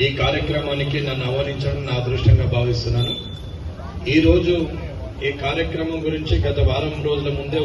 ఈ కార్యక్రమానికి నన్ను ఆహ్వానించడం నా అదృష్టంగా భావిస్తున్నాను. ఈరోజు ఈ కార్యక్రమం గురించి గత వారం రోజుల ముందే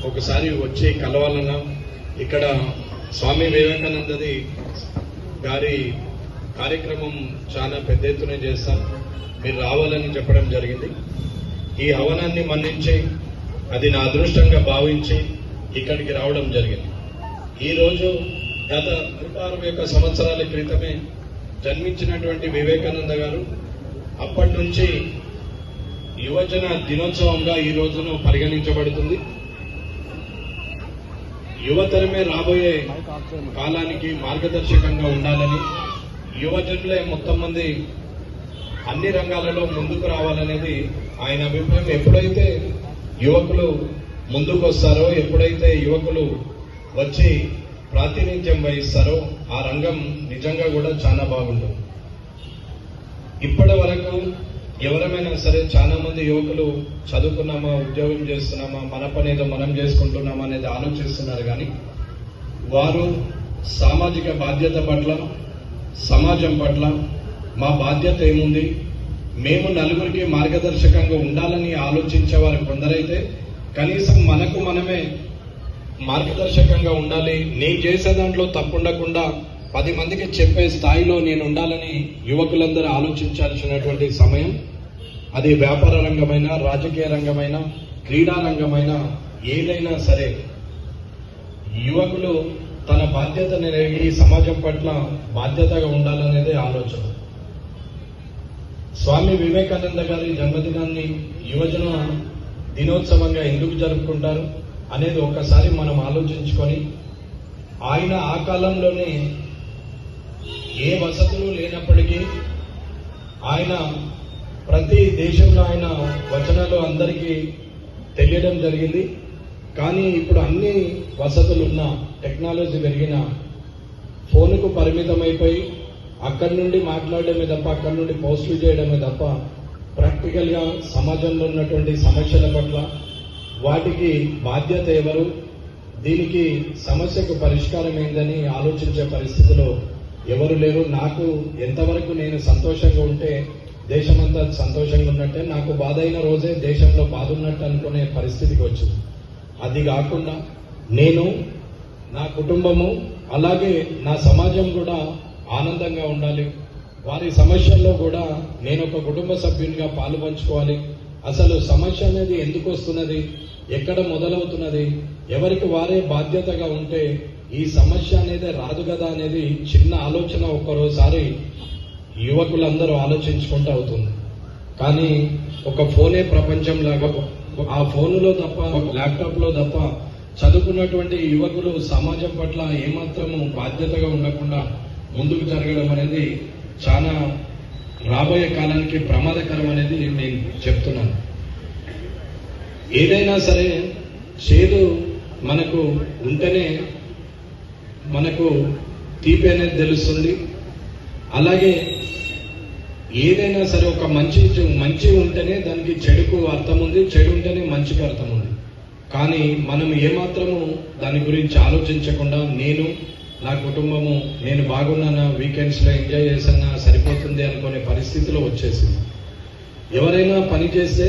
ఒకసారి వచ్చి కలవాలన్నా ఇక్కడ స్వామి వివేకానందది గారి కార్యక్రమం చాలా పెద్ద ఎత్తున చేస్తాం, మీరు రావాలని చెప్పడం జరిగింది. ఈ ఆహ్వానాన్ని మన్నించి అది నా అదృష్టంగా భావించి ఇక్కడికి రావడం జరిగింది. ఈరోజు గత 161 సంవత్సరాల క్రితమే జన్మించినటువంటి వివేకానంద గారు అప్పటి నుంచి యువజన దినోత్సవంగా ఈ రోజును పరిగణించబడుతుంది. యువతరమే రాబోయే కాలానికి మార్గదర్శకంగా ఉండాలని, యువజనులే మొత్తం మంది అన్ని రంగాలలో ముందుకు రావాలనేది ఆయన అభిప్రాయం. ఎప్పుడైతే యువకులు ముందుకు వస్తారో, ఎప్పుడైతే యువకులు వచ్చి ప్రాతినిధ్యం వహిస్తారో ఆ రంగం నిజంగా కూడా చాలా బాగుంటుంది. ఇప్పటి వరకు ఎవరమైనా సరే చాలా మంది యువకులు చదువుకున్నామా, ఉద్యోగం చేస్తున్నామా, మన పని ఏదో మనం చేసుకుంటున్నామా అనేది ఆలోచిస్తున్నారు. కానీ వారు సామాజిక బాధ్యత పట్ల, సమాజం పట్ల మా బాధ్యత ఏముంది, మేము నలుగురికి మార్గదర్శకంగా ఉండాలని ఆలోచించేవారు కొందరైతే కనీసం మనకు మనమే మార్గదర్శకంగా ఉండాలి, నేను చేసే దాంట్లో తప్పుండకుండా 10 మందికి చెప్పే స్థాయిలో నేను ఉండాలని యువకులందరూ ఆలోచించాల్సినటువంటి సమయం. అది వ్యాపార రంగమైన, రాజకీయ రంగమైన, క్రీడా రంగమైన, ఏదైనా సరే యువకులు తన బాధ్యతని ఈ సమాజం పట్ల బాధ్యతగా ఉండాలనేదే ఆలోచన. స్వామి వివేకానంద గారి జన్మదినాన్ని యువజన దినోత్సవంగా ఎందుకు జరుపుకుంటారు అనేది ఒక్కసారి మనం ఆలోచించుకొని, ఆయన ఆ కాలంలోనే ఏ వసతులు లేనప్పటికీ ఆయన ప్రతి దేశంలో ఆయన వచనాలు అందరికీ తెలియడం జరిగింది. కానీ ఇప్పుడు అన్ని వసతులు ఉన్న, టెక్నాలజీ పెరిగిన, ఫోన్కు పరిమితమైపోయి అక్కడి నుండి మాట్లాడడమే తప్ప, అక్కడి నుండి పోస్టులు చేయడమే తప్ప ప్రాక్టికల్గా సమాజంలో ఉన్నటువంటి సమస్యల పట్ల వాటికి బాధ్యత ఎవరు, దీనికి సమస్యకు పరిష్కారం ఏందని ఆలోచించే పరిస్థితిలో ఎవరు లేరు. నాకు ఎంతవరకు నేను సంతోషంగా ఉంటే దేశమంతా సంతోషంగా ఉన్నట్టే, నాకు బాధ అయిన రోజే దేశంలో బాధ ఉన్నట్టు అనుకునే పరిస్థితికి వచ్చింది. అది కాకుండా నేను, నా కుటుంబము, అలాగే నా సమాజం కూడా ఆనందంగా ఉండాలి. వారి సమస్యల్లో కూడా నేను ఒక కుటుంబ సభ్యునిగా పాలు పంచుకోవాలి. అసలు సమస్య అనేది ఎందుకు వస్తున్నది, ఎక్కడ మొదలవుతున్నది, ఎవరికి వారే బాధ్యతగా ఉంటే ఈ సమస్య అనేది రాదు కదా అనేది చిన్న ఆలోచన ఒక్కరోసారి యువకులందరూ ఆలోచించుకుంటూ అవుతుంది. కానీ ఒక ఫోనే ప్రపంచంలాగా, ఆ ఫోనులో తప్ప, ల్యాప్టాప్లో తప్ప చదువుకున్నటువంటి యువకులు సమాజం పట్ల ఏమాత్రము బాధ్యతగా ఉండకుండా ముందుకు జరగడం అనేది చాలా రాబోయే కాలానికి ప్రమాదకరం అనేది నేను చెప్తున్నాను. ఏదైనా సరే చేదు మనకు ఉంటేనే మనకు తీపి అనేది తెలుస్తుంది. అలాగే ఏదైనా సరే ఒక మంచి ఉంటేనే దానికి చెడుకు అర్థం ఉంది, చెడు ఉంటేనే మంచికి అర్థం ఉంది. కానీ మనం ఏమాత్రము దాని గురించి ఆలోచించకుండా నేను, నా కుటుంబము, నేను బాగున్నానా, వీకెండ్స్లో ఎంజాయ్ చేసినా సరిపోతుంది అనుకునే పరిస్థితిలో వచ్చేసింది. ఎవరైనా పని చేస్తే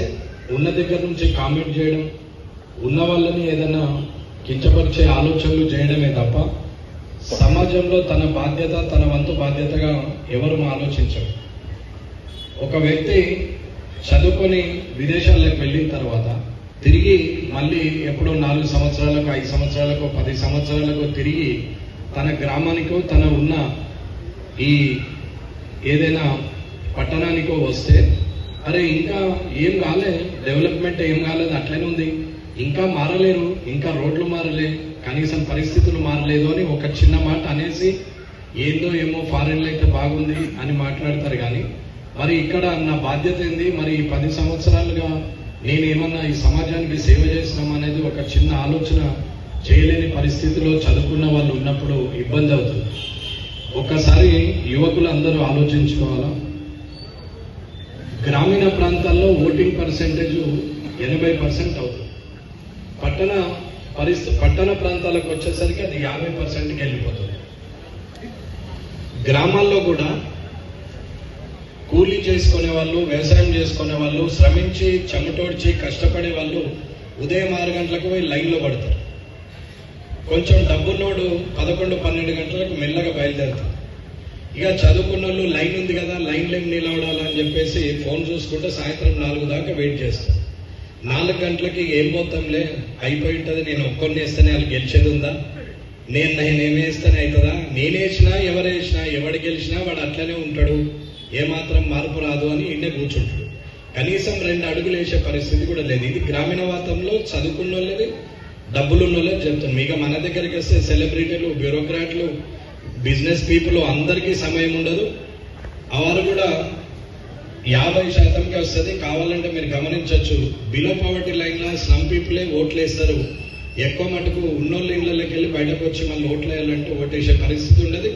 ఉన్న దగ్గర నుంచి కామెంట్ చేయడం, ఉన్న వాళ్ళని ఏదైనా కించపరిచే ఆలోచనలు చేయడమే తప్ప సమాజంలో తన బాధ్యత, తన వంతు బాధ్యతగా ఎవరు ఆలోచించరు. ఒక వ్యక్తి చదువుకొని విదేశాలకు వెళ్ళిన తర్వాత తిరిగి మళ్ళీ ఎప్పుడో 4 సంవత్సరాలకు, 5 సంవత్సరాలకు, 10 సంవత్సరాలకు తిరిగి తన గ్రామానికో, తన ఉన్న ఈ ఏదైనా పట్టణానికో వస్తే, అరే ఇంకా ఏం కాలే, డెవలప్మెంట్ ఏం కాలేదు, అట్లనే ఉంది, ఇంకా మారలేరు, ఇంకా రోడ్లు మారలే, కనీసం పరిస్థితులు మారలేదు అని ఒక చిన్న మాట అనేసి ఏందో ఏమో ఫారెన్లో అయితే బాగుంది అని మాట్లాడతారు. కానీ మరి ఇక్కడ నా బాధ్యత ఏంది, మరి ఈ 10 సంవత్సరాలుగా నేనేమన్నా ఈ సమాజానికి సేవ చేసినామా అనేది ఒక చిన్న ఆలోచన చేయలేని పరిస్థితిలో చదువుకున్న వాళ్ళు ఉన్నప్పుడు ఇబ్బంది అవుతుంది. ఒక్కసారి యువకులు అందరూ ఆలోచించుకోవాలా. గ్రామీణ ప్రాంతాల్లో ఓటింగ్ పర్సెంటేజ్ 80% అవుతుంది. పట్టణ ప్రాంతాలకు వచ్చేసరికి అది 50%కి వెళ్ళిపోతుంది. గ్రామాల్లో కూడా కూలీ చేసుకునే వాళ్ళు, వ్యవసాయం చేసుకునే వాళ్ళు, శ్రమించి చెమటోడ్చి కష్టపడే వాళ్ళు ఉదయం 6 గంటలకు పోయి లైన్లో పడతారు. కొంచెం డబ్బున్నోడు 11-12 గంటలకు మెల్లగా బయలుదేరుతారు. ఇక చదువుకున్న వాళ్ళు లైన్ ఉంది కదా, లైన్లో నిలబడాలని చెప్పేసి ఫోన్ చూసుకుంటే సాయంత్రం 4 దాకా వెయిట్ చేస్తారు. 4 గంటలకి ఏం పోతాంలే, అయిపోయి ఉంటుంది, నేను ఒక్కరిని వేస్తేనే వాళ్ళు గెలిచేది ఉందా, నేనేమేస్తేనే అవుతుందా, నేనేసినా ఎవరేసినా ఎవడు గెలిచినా వాడు అట్లనే ఉంటాడు, ఏమాత్రం మార్పు రాదు అని ఇన్నే కూర్చుంటాడు. కనీసం 2 అడుగులు వేసే పరిస్థితి కూడా లేదు. ఇది గ్రామీణ వాతావరణంలో చదువుకున్న వాళ్ళది, డబ్బులున్న వాళ్ళని చెప్తాను. ఇక మన దగ్గరికి వస్తే సెలబ్రిటీలు, బ్యూరోక్రాట్లు, బిజినెస్ పీపుల్ అందరికీ సమయం ఉండదు. వారు కూడా 50% వస్తుంది. కావాలంటే మీరు గమనించవచ్చు, బిలో పవర్టీ లైన్లో స్లమ్ పీపులే ఓట్లు వేస్తారు. ఎక్కువ మటుకు ఉన్నోళ్ళ ఇళ్లకి వెళ్ళి బయటకు వచ్చి మళ్ళీ ఓట్లు వేయాలంటే ఓటేసే పరిస్థితి ఉండదు.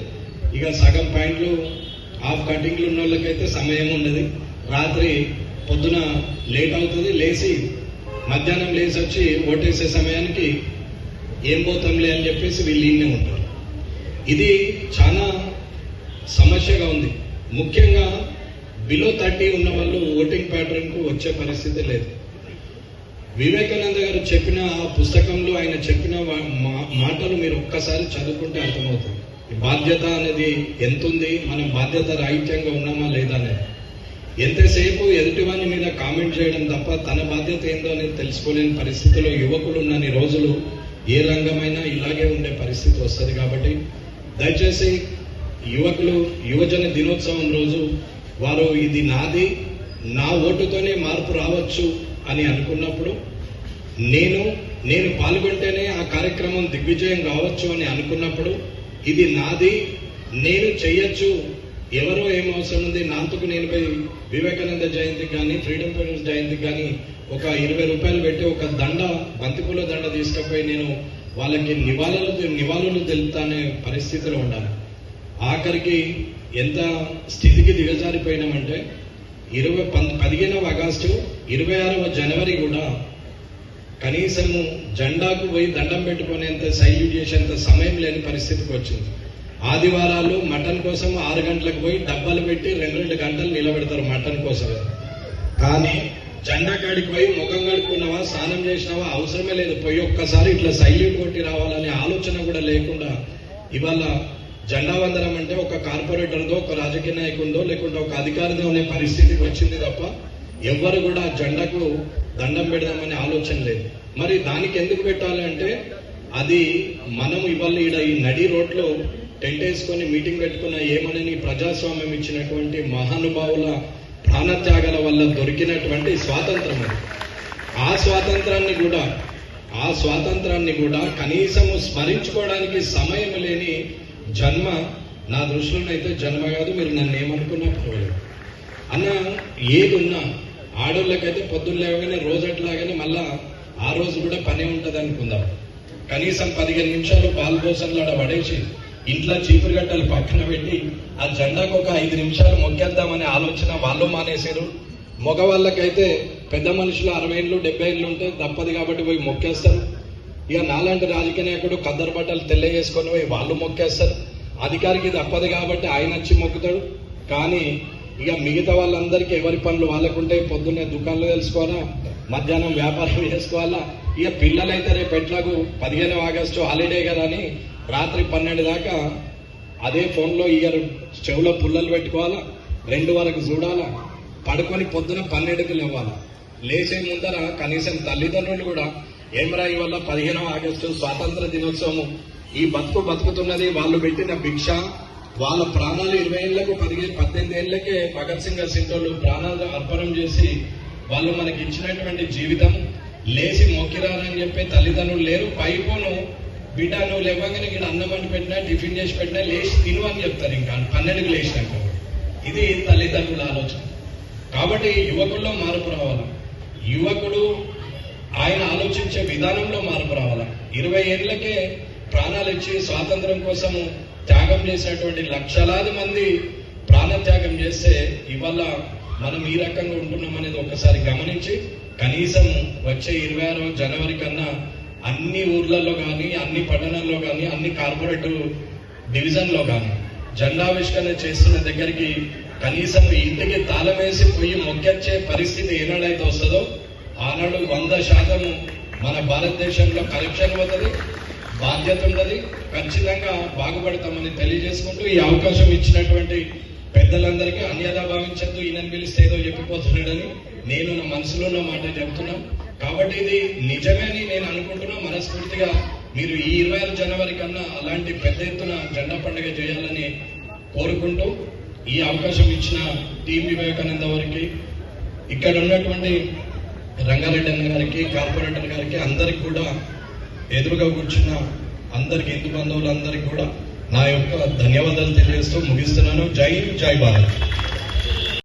ఇక సగం పాయింట్లు హాఫ్ కటింగ్లు ఉన్న వాళ్ళకైతే సమయం ఉండదు. రాత్రి పొద్దున లేట్ అవుతుంది, లేచి మధ్యాహ్నం లేచి వచ్చి ఓటేసే సమయానికి ఏం పోతాంలే అని చెప్పేసి వీళ్ళు ఇన్నే ఉంటారు. ఇది చాలా సమస్యగా ఉంది. ముఖ్యంగా బిలో 30 ఉన్న వాళ్ళు ఓటింగ్ ప్యాటర్న్ కు వచ్చే పరిస్థితి లేదు. వివేకానంద గారు చెప్పిన ఆ పుస్తకంలో ఆయన చెప్పిన మాటలు మీరు ఒక్కసారి చదువుకుంటే అర్థమవుతుంది. బాధ్యత అనేది ఎంత ఉంది, మనం బాధ్యత రాహిత్యంగా ఉన్నామా లేదా అనేది. ఎంతసేపు ఎదుటివాని మీద కామెంట్ చేయడం తప్ప తన బాధ్యత ఏందో అనేది తెలుసుకోలేని పరిస్థితిలో యువకులు ఉన్నన్ని రోజులు ఏ రంగమైనా ఇలాగే ఉండే పరిస్థితి వస్తుంది. కాబట్టి దయచేసి యువకులు యువజన దినోత్సవం రోజు వారు ఇది నాది, నా ఓటుతోనే మార్పు రావచ్చు అని అనుకున్నప్పుడు, నేను పాల్గొంటేనే ఆ కార్యక్రమం దిగ్విజయం కావచ్చు అని అనుకున్నప్పుడు, ఇది నాది, నేను చెయ్యొచ్చు, ఎవరో ఏం అవసరం ఉంది, నాంతకు నేను పోయి వివేకానంద జయంతికి కానీ ఫ్రీడమ్ ఫైటర్స్ జయంతికి కానీ ఒక 20 రూపాయలు పెట్టి ఒక దండ, బంతిపూల దండ తీసుకుపోయి నేను వాళ్ళకి నివాళులు తెలుపుతానే పరిస్థితిలో ఉండాలి. ఆఖరికి ఎంత స్థితికి దిగజారిపోయినామంటే 15వ ఆగస్టు 26వ జనవరి కూడా కనీసము జెండాకు పోయి దండం పెట్టుకునేంత సైల్యూట్ చేసేంత సమయం లేని పరిస్థితికి వచ్చింది. ఆదివారాలు మటన్ కోసం 6 గంటలకు పోయి డబ్బాలు పెట్టి 2 గంటలు నిలబెడతారు మటన్ కోసమే. కానీ జెండా కాడికి పోయి ముఖం కడుక్కున్నావా, స్నానం చేసినావా అవసరమే లేదు, పోయి ఒక్కసారి ఇట్లా సైల్యూట్ కొట్టి రావాలనే ఆలోచన కూడా లేకుండా ఇవాళ జెండా వందనం అంటే ఒక కార్పొరేటర్దో, ఒక రాజకీయ నాయకుడిదో, లేకుంటే ఒక అధికారిదో అనే పరిస్థితికి వచ్చింది తప్ప ఎవ్వరు కూడా జెండాకు దండం పెడదామనే ఆలోచన లేదు. మరి దానికి ఎందుకు పెట్టాలి అంటే, అది మనం ఇవాళ ఈ నడి రోడ్లో టెంట్ వేసుకొని మీటింగ్ పెట్టుకున్న ఏమనని ప్రజాస్వామ్యం ఇచ్చినటువంటి మహానుభావుల ప్రాణత్యాగాల వల్ల దొరికినటువంటి స్వాతంత్రం అది. ఆ స్వాతంత్రాన్ని కూడా కనీసము స్మరించుకోవడానికి సమయం లేని జన్మ నా దృష్టిలోనైతే జన్మ కాదు. మీరు నన్ను ఏమనుకున్నా పర్వాలేదు అన్న. ఏదున్నా ఆడోళ్ళకైతే పొద్దున్న లేవగానే రోజట్లాగానే మళ్ళా ఆ రోజు కూడా పనే ఉంటుంది అనుకుందాం. కనీసం 15 నిమిషాలు పాలు పోసన్లాడ పడేసి ఇంట్లో చీపురు గడ్డలు పక్కన పెట్టి ఆ జెండాకు ఒక 5 నిమిషాలు మొక్కేద్దామనే ఆలోచన వాళ్ళు మానేశారు. మగవాళ్ళకైతే పెద్ద మనుషులు 60 ఏళ్ళు 70 ఏళ్ళు ఉంటే తప్పదు కాబట్టి పోయి మొక్కేస్తారు. ఇక నాలాంటి రాజకీయ నాయకుడు కద్దరు బట్టలు తెల్లవేసుకొని పోయి వాళ్ళు మొక్కేస్తారు. అధికారికి తప్పదు కాబట్టి ఆయన వచ్చి మొక్కుతాడు. కానీ ఇక మిగతా వాళ్ళందరికీ ఎవరి పనులు వాళ్ళకుంటే పొద్దున్నే దుకాణాలు తెలుసుకోవాలా, మధ్యాహ్నం వ్యాపారం చేసుకోవాలా. ఇక పిల్లలైతే రేపు ఎట్లాగూ 15వ ఆగస్టు హాలిడే కదా అని రాత్రి 12 దాకా అదే ఫోన్లో ఇయర్ చెవులో పుల్లలు పెట్టుకోవాలా, 2 వరకు చూడాలా, పడుకొని పొద్దున 12కి లేవాలా. లేచే ముందర కనీసం తల్లిదండ్రులు కూడా ఏమరా ఇవాళ 15వ ఆగస్టు స్వాతంత్ర దినోత్సవం, ఈ బతుకుతున్నది వాళ్ళు పెట్టిన భిక్ష, వాళ్ళ ప్రాణాలు 20 ఏళ్లకు 18 ఏళ్లకే భగత్ సింగ్ సింటోళ్ళు ప్రాణాలు అర్పణం చేసి వాళ్ళు మనకి ఇచ్చినటువంటి జీవితం. లేచి మొక్కిరారని చెప్పే తల్లిదండ్రులు లేరు. పైపోను బిడ్డ నువ్వు లేవగానే ఇక్కడ అన్నం వండి పెట్టినా, టిఫిన్ చేసి పెట్టినా లేచి తిను అని చెప్తారు. ఇంకా 12కి లేచినాక. ఇది తల్లిదండ్రుల ఆలోచన. కాబట్టి యువకుల్లో మార్పు రావాలి. యువకుడు ఆయన ఆలోచించే విధానంలో మార్పు రావాలి. 20 ఏళ్లకే ప్రాణాలు ఇచ్చి స్వాతంత్రం కోసము త్యాగం చేసినటువంటి లక్షలాది మంది ప్రాణత్యాగం చేస్తే ఇవాళ మనం ఈ రకంగా ఉంటున్నాం అనేది ఒకసారి గమనించి కనీసం వచ్చే 26వ జనవరి కన్నా అన్ని ఊర్లలో కానీ, అన్ని పట్టణాల్లో కానీ, అన్ని కార్పొరేట్ డివిజన్లో కానీ జెండావిష్కరణ చేస్తున్న దగ్గరికి కనీసం ఇంటికి తాళం వేసి పోయి మొక్కొచ్చే పరిస్థితి ఏనాడైతే వస్తుందో ఆనాడు 100% మన భారతదేశంలో కరప్షన్ అవుతుంది, బాధ్యత ఉన్నది, ఖచ్చితంగా బాగుపడతామని తెలియజేసుకుంటూ ఈ అవకాశం ఇచ్చినటువంటి పెద్దలందరికీ అన్యదా భావించద్దు, ఈయనని పిలిస్తే ఏదో చెప్పిపోతున్నాడని నేను నా మనసులో ఉన్న మాట చెప్తున్నా. కాబట్టి ఇది నిజమే అని నేను అనుకుంటున్నా. మనస్ఫూర్తిగా మీరు ఈ 26 జనవరి కన్నా అలాంటి పెద్ద ఎత్తున జెండా పండుగ చేయాలని కోరుకుంటూ ఈ అవకాశం ఇచ్చిన టీం వివేకానంద వారికి, ఇక్కడ ఉన్నటువంటి రంగారెడ్డి అన్న గారికి, కార్పొరేటర్ గారికి, అందరికి కూడా ఎదురుగా కూర్చున్న అందరికి, హిందూ బంధువులందరికీ కూడా నా యొక్క ధన్యవాదాలు తెలియజేస్తూ ముగిస్తున్నాను. జై భారత్.